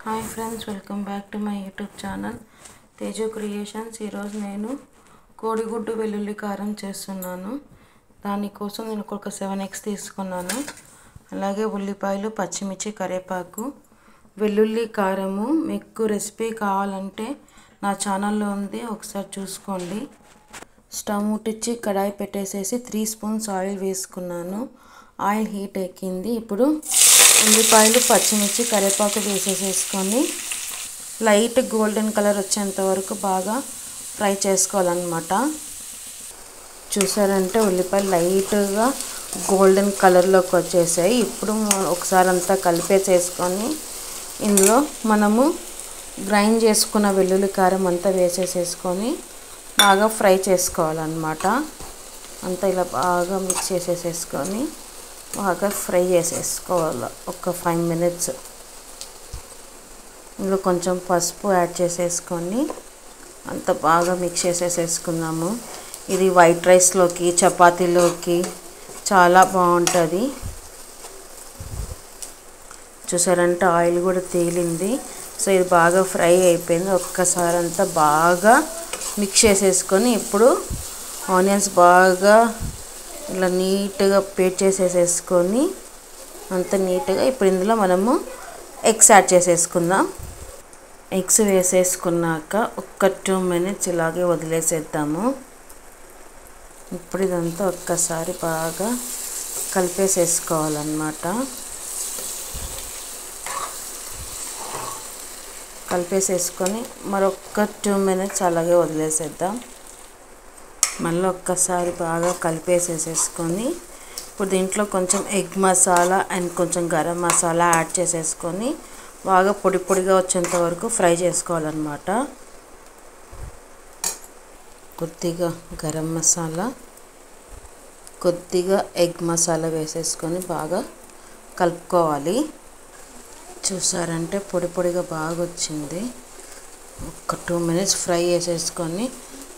Hi friends, welcome back to my YouTube channel Teju creations. ఈరోజు నేను కోడిగుడ్డు వెల్లుల్లి కారం చేస్తున్నాను. దానికోసం నేను ఒక 7 eggs తీసుకున్నాను. అలాగే ఉల్లిపాయలు, పచ్చిమిర్చి, కరివేపాకు, వెల్లుల్లి కారము. మీకు రెసిపీ కావాలంటే నా ఛానల్లో ఉంది, ఒకసారి చూసుకోండి. స్టవ్ ముట్టించి కడాయి పెట్టేసేసి 3 spoons ఆయిల్ వేసుకున్నాను. ఆయిల్ హీట్ ఎక్కింది. ఇప్పుడు ఉల్లిపాయలు, పచ్చిమిర్చి, కరివేపాకు వేసేసుకొని లైట్ గోల్డెన్ కలర్ వచ్చేంత వరకు బాగా ఫ్రై చేసుకోవాలన్నమాట. చూసారంటే ఉల్లిపాయలు లైట్గా గోల్డెన్ కలర్లోకి వచ్చేసాయి. ఇప్పుడు ఒకసారి అంతా కలిపేసేసుకొని ఇందులో మనము గ్రైండ్ చేసుకున్న వెల్లుల్లి కారం అంతా వేసేసుకొని బాగా ఫ్రై చేసుకోవాలన్నమాట. అంతా ఇలా బాగా మిక్స్ చేసేసుకొని బాగా ఫ్రై చేసేసుకోవాలి ఒక 5 minutes. ఇందులో కొంచెం పసుపు యాడ్ చేసేసుకొని అంత బాగా మిక్స్ చేసేసుకుందాము. ఇది వైట్ రైస్లోకి, చపాతీలోకి చాలా బాగుంటుంది. చూసారంటే ఆయిల్ కూడా తేలింది. సో ఇది బాగా ఫ్రై అయిపోయింది. ఒక్కసారి అంతా బాగా మిక్స్ చేసేసుకొని ఇప్పుడు ఆనియన్స్ బాగా ఇలా నీట్గా పేస్ట్ చేసేసుకొని అంత నీట్గా ఇప్పుడు ఇందులో మనము ఎగ్స్ యాడ్ చేసేసుకుందాం. ఎగ్స్ వేసేసుకున్నాక ఒక 2 minutes ఇలాగే వదిలేసేద్దాము. ఇప్పుడు ఇదంతా ఒక్కసారి బాగా కలిపేసేసుకోవాలన్నమాట. కలిపేసేసుకొని మరొక 2 minutes అలాగే వదిలేసేద్దాం. మళ్ళీ ఒక్కసారి బాగా కలిపేసేసుకొని ఇప్పుడు దీంట్లో కొంచెం ఎగ్ మసాలా అండ్ కొంచెం గరం మసాలా యాడ్ చేసేసుకొని బాగా పొడి పొడిగా వచ్చేంత వరకు ఫ్రై చేసుకోవాలన్నమాట. కొద్దిగా గరం మసాలా, కొద్దిగా ఎగ్ మసాలా వేసేసుకొని బాగా కలుపుకోవాలి. చూసారంటే పొడి పొడిగా బాగా వచ్చింది. ఒక 2 minutes ఫ్రై చేసేసుకొని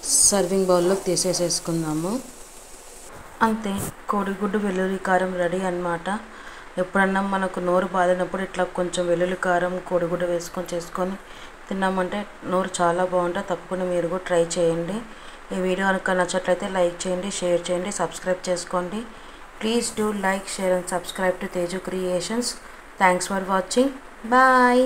సర్వింగ్ బౌల్లోకి తీసేసేసుకుందాము. అంతే, కోడిగుడ్డు వెల్లుల్లి కారం రెడీ అన్నమాట. ఎప్పుడన్నా మనకు నోరు బాధినప్పుడు ఇట్లా కొంచెం వెల్లుల్లి కారం, కోడిగుడ్డు వేసుకొని చేసుకొని తిన్నామంటే నోరు చాలా బాగుంటుంది. తప్పకుండా మీరు కూడా ట్రై చేయండి. ఈ వీడియో కనుక నచ్చట్లయితే లైక్ చేయండి, షేర్ చేయండి, సబ్స్క్రైబ్ చేసుకోండి. Please do like, share and subscribe to Teju creations. Thanks for watching. Bye.